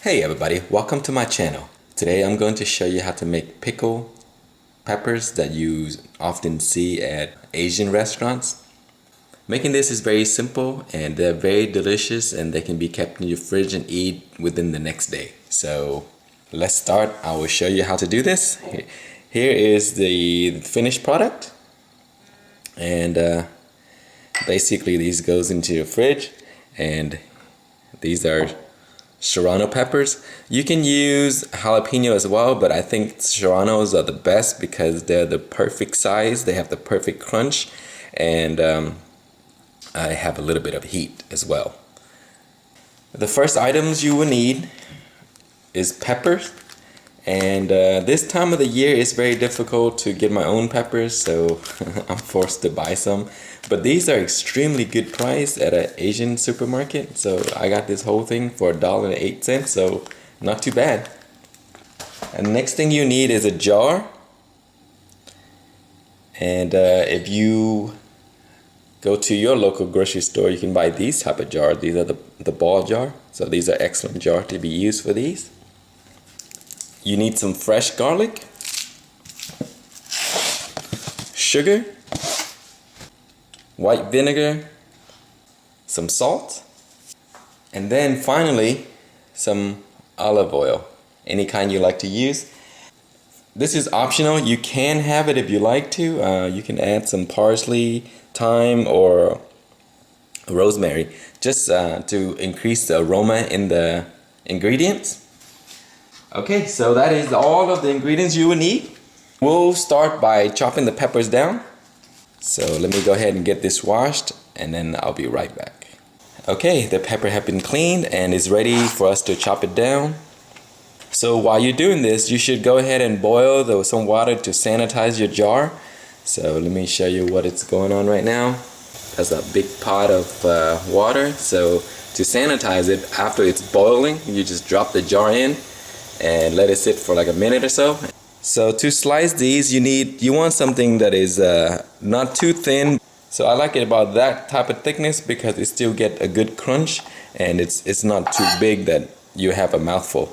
Hey everybody, welcome to my channel. Today I'm going to show you how to make pickled peppers that you often see at Asian restaurants. Making this is very simple and they're very delicious and they can be kept in your fridge and eat within the next day. So let's start. I will show you how to do this. Here is the finished product, and basically these goes into your fridge, and these are Serrano peppers. You can use jalapeno as well, but I think Serranos are the best because they're the perfect size, they have the perfect crunch, and I have a little bit of heat as well. The first items you will need is peppers, and this time of the year it's very difficult to get my own peppers, so I'm forced to buy some. But these are extremely good price at an Asian supermarket, so I got this whole thing for $1.08, so not too bad. And the next thing you need is a jar, and if you go to your local grocery store, you can buy these type of jars. These are the ball jar, so these are excellent jars to be used for these. You need some fresh garlic, sugar, white vinegar, some salt, and then finally some olive oil, any kind you like to use. This is optional. You can have it if you like to. You can add some parsley, thyme, or rosemary just to increase the aroma in the ingredients. Okay, so that is all of the ingredients you will need. We'll start by chopping the peppers down. So let me go ahead and get this washed, and then I'll be right back. Okay, the pepper have been cleaned and is ready for us to chop it down. So while you're doing this, you should go ahead and boil some water to sanitize your jar. So let me show you what is going on right now. That's a big pot of water. So to sanitize it, after it's boiling, you just drop the jar in and let it sit for like a minute or so. So to slice these, you want something that is not too thin. So I like it about that type of thickness because it still get a good crunch, and it's not too big that you have a mouthful.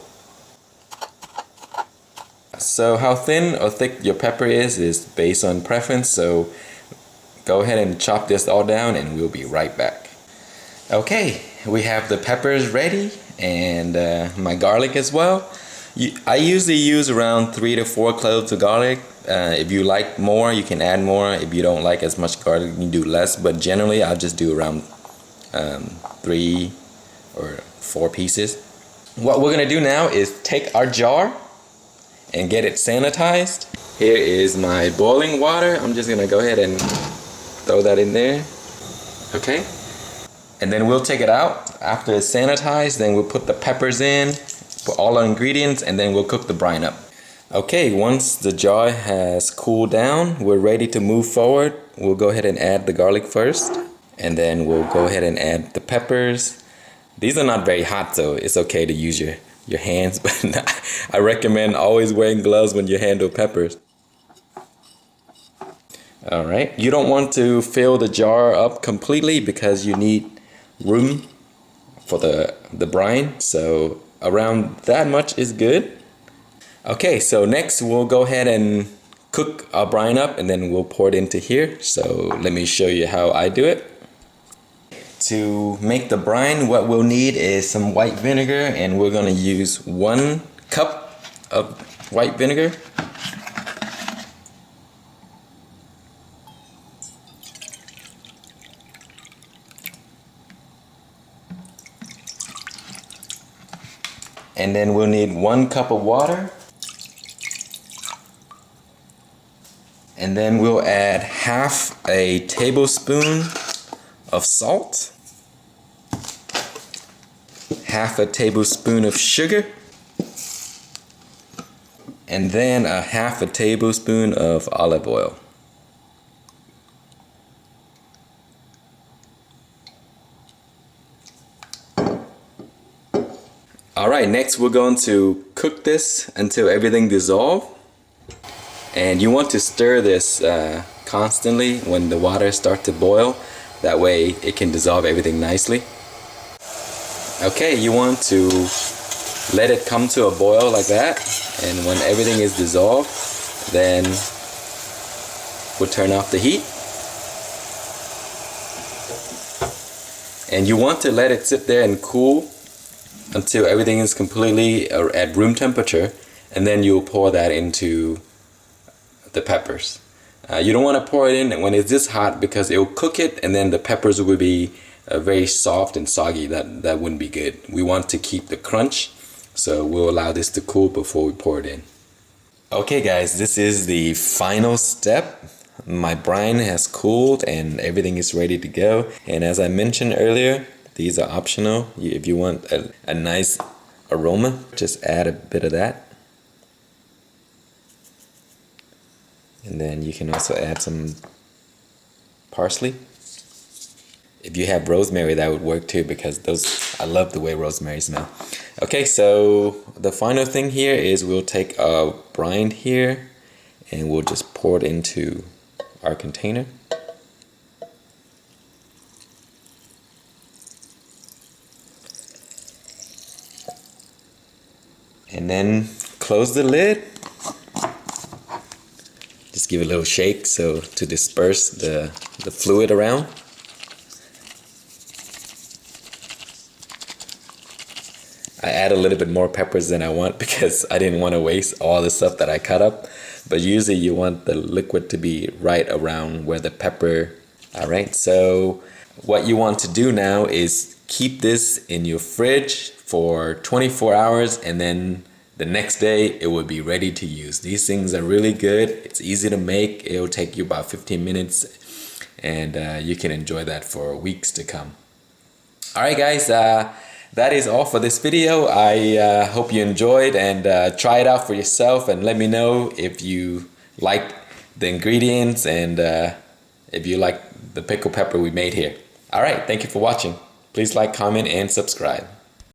So how thin or thick your pepper is based on preference. So go ahead and chop this all down and we'll be right back. Okay, we have the peppers ready and my garlic as well. I usually use around 3 to 4 cloves of garlic. If you like more, you can add more. If you don't like as much garlic, you can do less. But generally, I'll just do around 3 or 4 pieces. What we're gonna do now is take our jar and get it sanitized. Here is my boiling water. I'm just gonna go ahead and throw that in there. Okay. And then we'll take it out. After it's sanitized, then we'll put the peppers in, put all our ingredients, and then we'll cook the brine up. Okay, once the jar has cooled down, we're ready to move forward. We'll go ahead and add the garlic first, and then we'll go ahead and add the peppers. These are not very hot, so it's okay to use your hands, but I recommend always wearing gloves when you handle peppers. Alright, you don't want to fill the jar up completely because you need room for the brine, so around that much is good. Okay, so next we'll go ahead and cook our brine up, and then we'll pour it into here. So let me show you how I do it. To make the brine, what we'll need is some white vinegar, and we're gonna use 1 cup of white vinegar. And then we'll need 1 cup of water. And then we'll add half a tablespoon of salt, half a tablespoon of sugar, and then half a tablespoon of olive oil. Alright, next we're going to cook this until everything dissolves. And you want to stir this constantly when the water starts to boil. That way it can dissolve everything nicely. Okay, you want to let it come to a boil like that, and when everything is dissolved, then we'll turn off the heat. And you want to let it sit there and cool until everything is completely at room temperature, and then you'll pour that into the peppers. You don't want to pour it in when it's this hot, because it will cook it and then the peppers will be very soft and soggy. That wouldn't be good. We want to keep the crunch, so we'll allow this to cool before we pour it in. Okay guys, this is the final step. My brine has cooled and everything is ready to go. And as I mentioned earlier, these are optional. If you want a nice aroma, just add a bit of that. And then you can also add some parsley. If you have rosemary, that would work too, because I love the way rosemary smells. Okay, so the final thing here is we'll take a brine here and we'll just pour it into our container. And then close the lid. Just give it a little shake to disperse the fluid around. I add a little bit more peppers than I want because I didn't want to waste all the stuff that I cut up. But usually you want the liquid to be right around where the pepper. Alright, so what you want to do now is keep this in your fridge for 24 hours, and then the next day it will be ready to use. These things are really good. It's easy to make. It will take you about 15 minutes, and you can enjoy that for weeks to come. Alright guys, that is all for this video. I hope you enjoyed, and try it out for yourself and let me know if you like the ingredients and if you like the pickled pepper we made here. Alright, thank you for watching. Please like, comment, and subscribe.